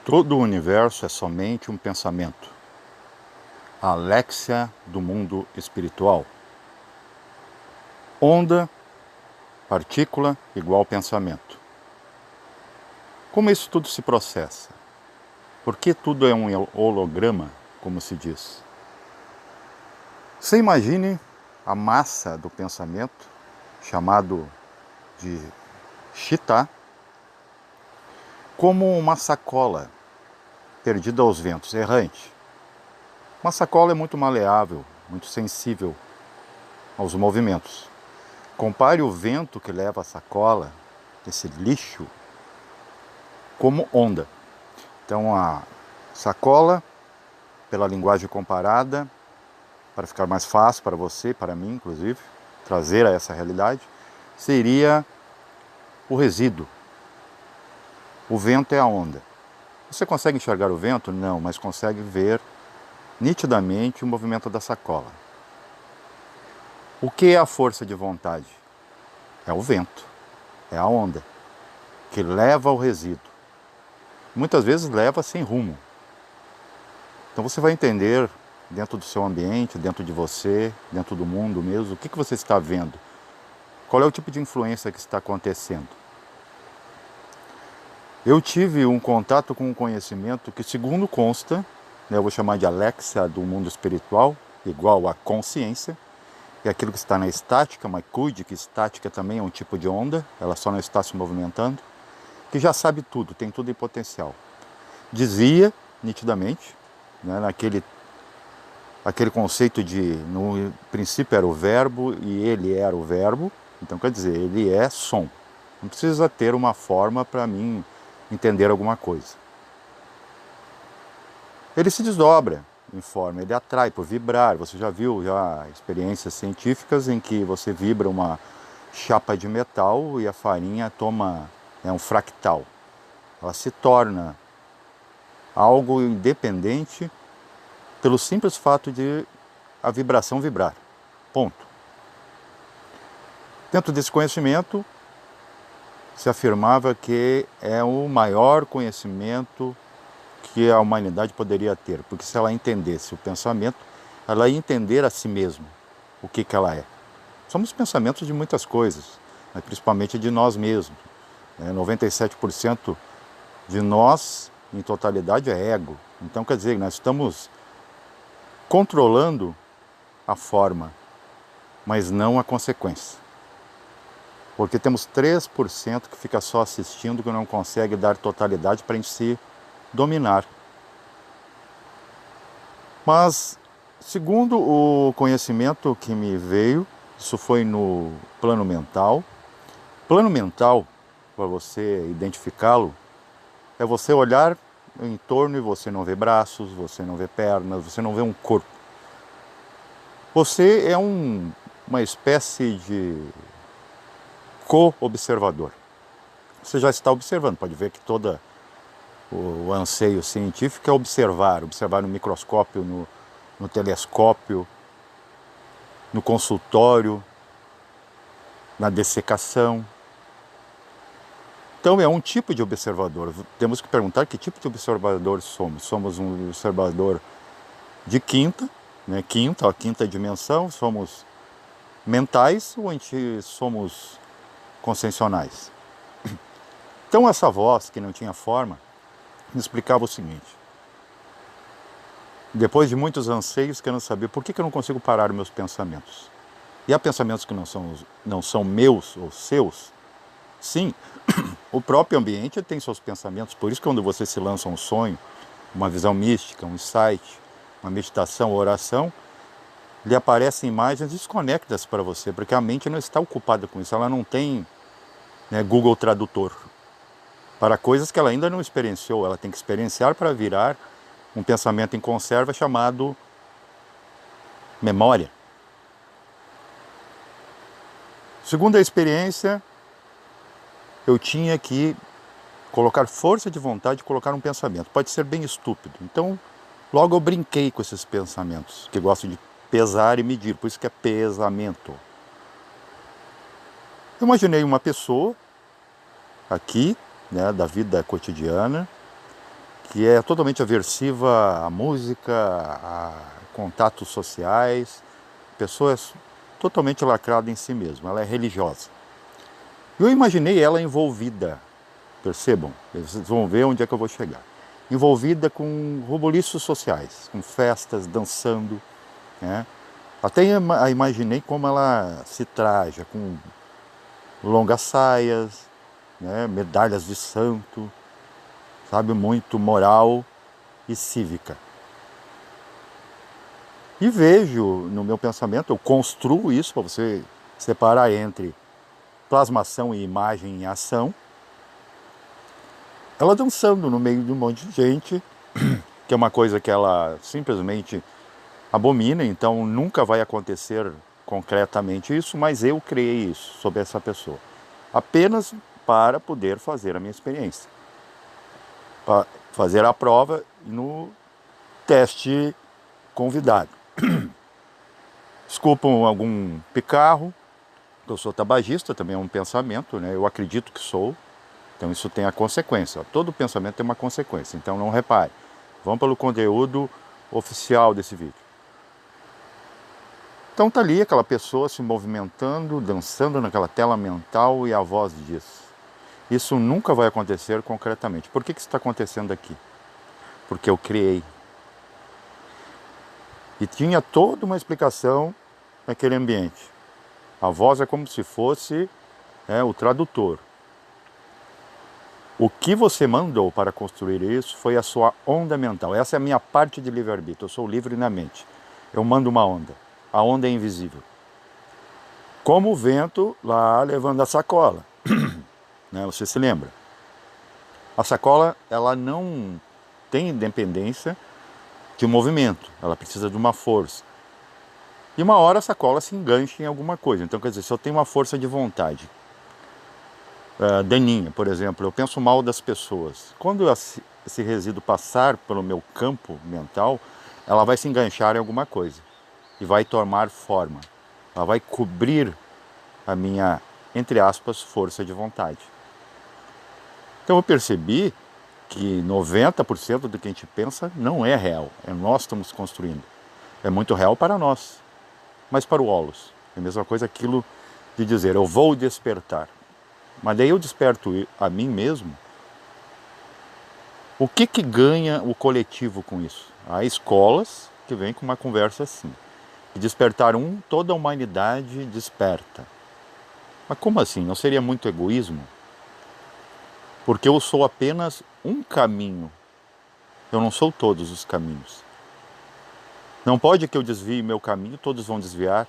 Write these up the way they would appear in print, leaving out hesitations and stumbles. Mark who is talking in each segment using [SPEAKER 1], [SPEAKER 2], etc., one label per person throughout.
[SPEAKER 1] Todo o universo é somente um pensamento. A Alexia do mundo espiritual. Onda, partícula, igual pensamento. Como isso tudo se processa? Por que tudo é um holograma, como se diz? Você imagine a massa do pensamento, chamado de Chitta, como uma sacola perdida aos ventos, errante. Uma sacola é muito maleável, muito sensível aos movimentos. Compare o vento que leva a sacola, esse lixo, como onda. Então a sacola, pela linguagem comparada, para ficar mais fácil para você, para mim inclusive, trazer a essa realidade, seria o resíduo. O vento é a onda. Você consegue enxergar o vento? Não, mas consegue ver nitidamente o movimento da sacola. O que é a força de vontade? É o vento, é a onda, que leva ao resíduo. Muitas vezes leva sem rumo. Então você vai entender dentro do seu ambiente, dentro de você, dentro do mundo mesmo, o que você está vendo. Qual é o tipo de influência que está acontecendo. Eu tive um contato com um conhecimento que, segundo consta, eu vou chamar de Alexia do mundo espiritual, igual a consciência, é aquilo que está na estática, mas cuide que estática também é um tipo de onda, ela só não está se movimentando, que já sabe tudo, tem tudo em potencial. Dizia, nitidamente, né, aquele conceito de, no princípio era o verbo e ele era o verbo, então quer dizer, ele é som. Não precisa ter uma forma para mim entender alguma coisa. Ele se desdobra em forma, ele atrai por vibrar. Você já viu experiências científicas em que você vibra uma chapa de metal e a farinha toma um fractal. Ela se torna algo independente pelo simples fato de a vibração vibrar. Ponto. Dentro desse conhecimento, se afirmava que é o maior conhecimento que a humanidade poderia ter, porque se ela entendesse o pensamento, ela ia entender a si mesma o que ela é. Somos pensamentos de muitas coisas, né, principalmente de nós mesmos. 97% de nós, em totalidade, é ego. Então, quer dizer, nós estamos controlando a forma, mas não a consequência. Porque temos 3% que fica só assistindo, que não consegue dar totalidade para a gente se dominar. Mas, segundo o conhecimento que me veio, isso foi no plano mental. Plano mental, para você identificá-lo, é você olhar em torno e você não vê braços, você não vê pernas, você não vê um corpo. Você é uma espécie de co-observador. Você já está observando, pode ver que todo o anseio científico é observar no microscópio, no telescópio, no consultório, na dessecação. Então é um tipo de observador. Temos que perguntar que tipo de observador somos. Somos um observador de quinta, né? A quinta dimensão. Somos mentais ou somos conscienciais? Então essa voz que não tinha forma me explicava o seguinte. Depois de muitos anseios, querendo saber por que eu não consigo parar os meus pensamentos. E há pensamentos que não são meus ou seus. Sim, o próprio ambiente tem seus pensamentos. Por isso que quando você se lança um sonho, uma visão mística, um insight, uma meditação, uma oração, lhe aparecem imagens desconectadas para você, porque a mente não está ocupada com isso. Ela não tem, né, Google Tradutor para coisas que ela ainda não experienciou. Ela tem que experienciar para virar um pensamento em conserva chamado memória. Segundo a experiência, eu tinha que colocar força de vontade de colocar um pensamento. Pode ser bem estúpido. Então, logo eu brinquei com esses pensamentos, que gostam de pesar e medir, por isso que é pesamento. Eu imaginei uma pessoa aqui, né, da vida cotidiana, que é totalmente aversiva à música, a contatos sociais, pessoa totalmente lacrada em si mesma, ela é religiosa. Eu imaginei ela envolvida, percebam, vocês vão ver onde é que eu vou chegar. Envolvida com rebuliços sociais, com festas, dançando, né? Até imaginei como ela se traja, com longas saias, né? Medalhas de santo, sabe, muito moral e cívica. E vejo no meu pensamento, eu construo isso para você separar entre plasmação e imagem em ação. Ela dançando no meio de um monte de gente, que é uma coisa que ela simplesmente abomina, então nunca vai acontecer concretamente isso, mas eu criei isso sobre essa pessoa. Apenas para poder fazer a minha experiência. Para fazer a prova no teste convidado. Desculpam algum picarro, eu sou tabagista, também é um pensamento, né? Eu acredito que sou, então isso tem a consequência. Todo pensamento tem uma consequência, então não repare. Vamos pelo conteúdo oficial desse vídeo. Então tá ali aquela pessoa se movimentando, dançando naquela tela mental e a voz diz: isso nunca vai acontecer concretamente. Por que isso está acontecendo aqui? Porque eu criei. E tinha toda uma explicação naquele ambiente. A voz é como se fosse o tradutor. O que você mandou para construir isso foi a sua onda mental. Essa é a minha parte de livre-arbítrio. Eu sou livre na mente. Eu mando uma onda. A onda é invisível. Como o vento lá levando a sacola. Né? Você se lembra? A sacola, ela não tem independência de movimento. Ela precisa de uma força. E uma hora a sacola se engancha em alguma coisa. Então, quer dizer, se eu tenho uma força de vontade daninha, por exemplo, eu penso mal das pessoas. Quando esse resíduo passar pelo meu campo mental, ela vai se enganchar em alguma coisa e vai tomar forma. Ela vai cobrir a minha, entre aspas, força de vontade. Então eu percebi que 90% do que a gente pensa não é real. Nós estamos construindo. É muito real para nós. Mas para o Holos, é a mesma coisa aquilo de dizer, eu vou despertar. Mas daí eu desperto a mim mesmo. O que ganha o coletivo com isso? Há escolas que vêm com uma conversa assim. E despertar toda a humanidade desperta. Mas como assim? Não seria muito egoísmo? Porque eu sou apenas um caminho. Eu não sou todos os caminhos. Não pode que eu desvie meu caminho, todos vão desviar.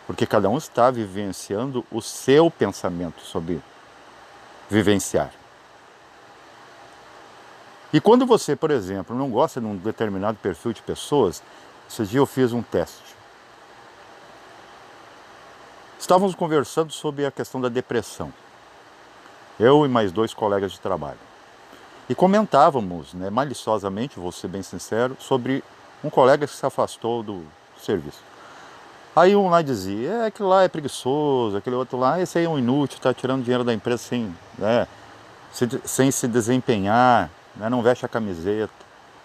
[SPEAKER 1] Porque cada um está vivenciando o seu pensamento sobre vivenciar. E quando você, por exemplo, não gosta de um determinado perfil de pessoas, esses dias eu fiz um teste. Estávamos conversando sobre a questão da depressão. Eu e mais 2 colegas de trabalho. E comentávamos, maliciosamente, vou ser bem sincero, sobre um colega que se afastou do serviço. Aí um lá dizia, aquele lá é preguiçoso, aquele outro lá, esse aí é um inútil, está tirando dinheiro da empresa sem se desempenhar, não veste a camiseta.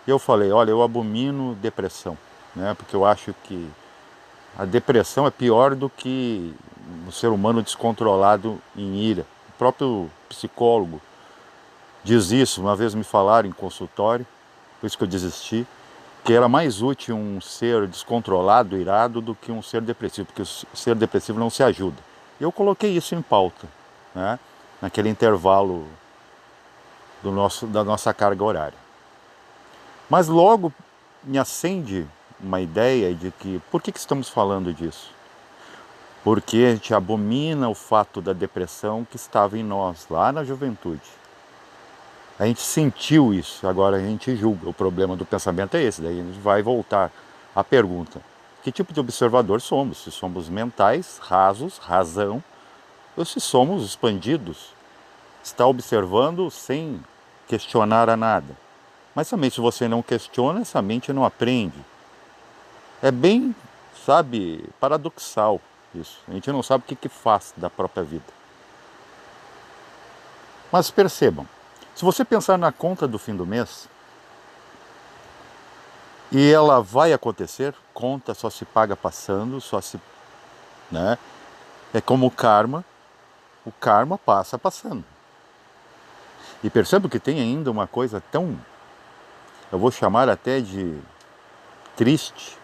[SPEAKER 1] E eu falei, olha, eu abomino depressão, porque eu acho que a depressão é pior do que o ser humano descontrolado em ira. O próprio psicólogo diz isso, uma vez me falaram em consultório, por isso que eu desisti, que era mais útil um ser descontrolado, irado, do que um ser depressivo, porque o ser depressivo não se ajuda. E eu coloquei isso em pauta, naquele intervalo da nossa carga horária. Mas logo me acende uma ideia de que, por que estamos falando disso? Porque a gente abomina o fato da depressão que estava em nós, lá na juventude. A gente sentiu isso, agora a gente julga. O problema do pensamento é esse, daí a gente vai voltar à pergunta. Que tipo de observador somos? Se somos mentais, rasos, razão, ou se somos expandidos, está observando sem questionar a nada. Mas também se você não questiona, essa mente não aprende. É bem, paradoxal isso. A gente não sabe o que faz da própria vida. Mas percebam, Se você pensar na conta do fim do mês, e ela vai acontecer, conta só se paga passando, só se, né? É como o karma passa passando. E percebo que tem ainda uma coisa tão, eu vou chamar até de triste,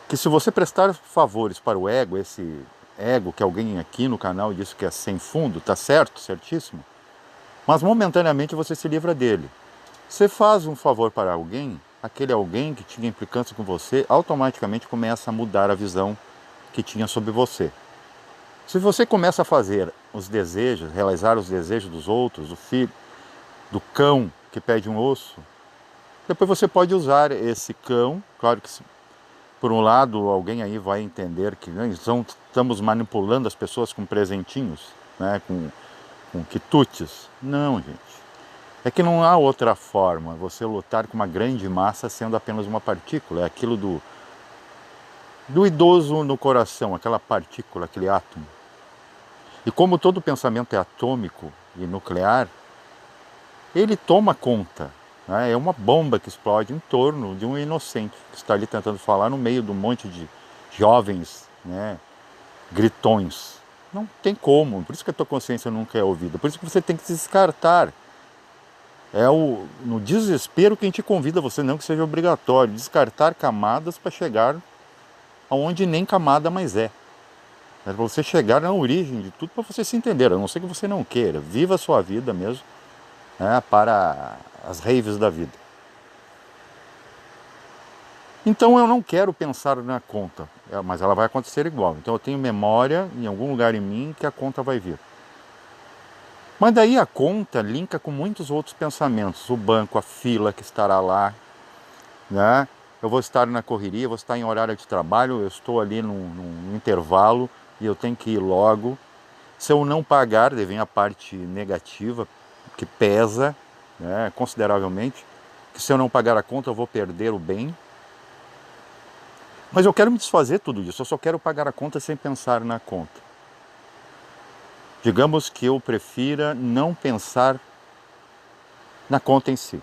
[SPEAKER 1] que se você prestar favores para o ego, esse ego que alguém aqui no canal disse que é sem fundo, tá certo, certíssimo, mas momentaneamente você se livra dele. Você faz um favor para alguém, aquele alguém que tinha implicância com você, automaticamente começa a mudar a visão que tinha sobre você. Se você começa a fazer os desejos, realizar os desejos dos outros, do filho, do cão que pede um osso, depois você pode usar esse cão, claro que por um lado alguém aí vai entender que estamos manipulando as pessoas com presentinhos, né, com quitutes. Não, gente. É que não há outra forma você lutar com uma grande massa sendo apenas uma partícula. É aquilo do idoso no coração, aquela partícula, aquele átomo. E como todo pensamento é atômico e nuclear, ele toma conta. Né? É uma bomba que explode em torno de um inocente que está ali tentando falar no meio de um monte de jovens, né, gritões. Não tem como. Por isso que a tua consciência nunca é ouvida. Por isso que você tem que se descartar. É no desespero que a gente convida você, não que seja obrigatório, descartar camadas para chegar aonde nem camada mais é. É para você chegar na origem de tudo, para você se entender, a não ser que você não queira. Viva a sua vida mesmo, né, para as raves da vida. Então eu não quero pensar na conta, mas ela vai acontecer igual. Então eu tenho memória em algum lugar em mim que a conta vai vir. Mas daí a conta linka com muitos outros pensamentos. O banco, a fila que estará lá, né? Eu vou estar na correria, vou estar em horário de trabalho, eu estou ali num intervalo e eu tenho que ir logo. Se eu não pagar, daí vem a parte negativa, que pesa, né, consideravelmente, que se eu não pagar a conta eu vou perder o bem. Mas eu quero me desfazer tudo disso, eu só quero pagar a conta sem pensar na conta. Digamos que eu prefira não pensar na conta em si.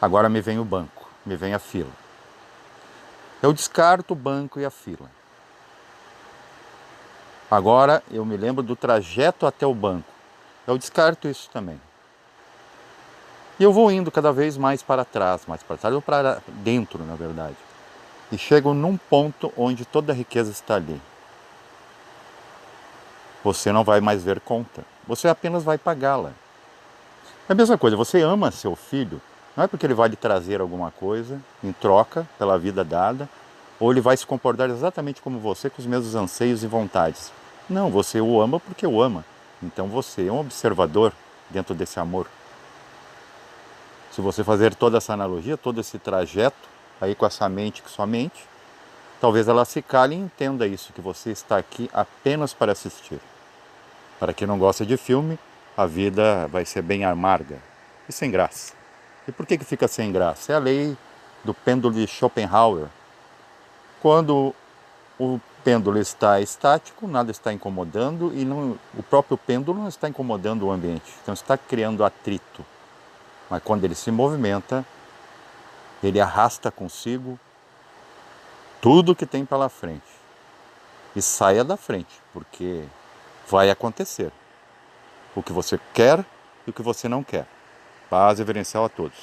[SPEAKER 1] Agora me vem o banco, me vem a fila. Eu descarto o banco e a fila. Agora eu me lembro do trajeto até o banco. Eu descarto isso também. E eu vou indo cada vez mais para trás ou para dentro, na verdade. E chego num ponto onde toda a riqueza está ali. Você não vai mais ver conta. Você apenas vai pagá-la. É a mesma coisa, você ama seu filho, não é porque ele vai lhe trazer alguma coisa em troca pela vida dada, ou ele vai se comportar exatamente como você, com os mesmos anseios e vontades. Não, você o ama porque o ama. Então você é um observador dentro desse amor. Se você fazer toda essa analogia, todo esse trajeto, aí com essa mente que sua mente, talvez ela se cale e entenda isso, que você está aqui apenas para assistir. Para quem não gosta de filme, a vida vai ser bem amarga e sem graça. E por que fica sem graça? É a lei do pêndulo de Schopenhauer. Quando o pêndulo está estático, nada está incomodando e o próprio pêndulo não está incomodando o ambiente. Então está criando atrito. Mas quando ele se movimenta, ele arrasta consigo tudo que tem pela frente. E saia da frente, porque vai acontecer o que você quer e o que você não quer. Paz reverencial a todos.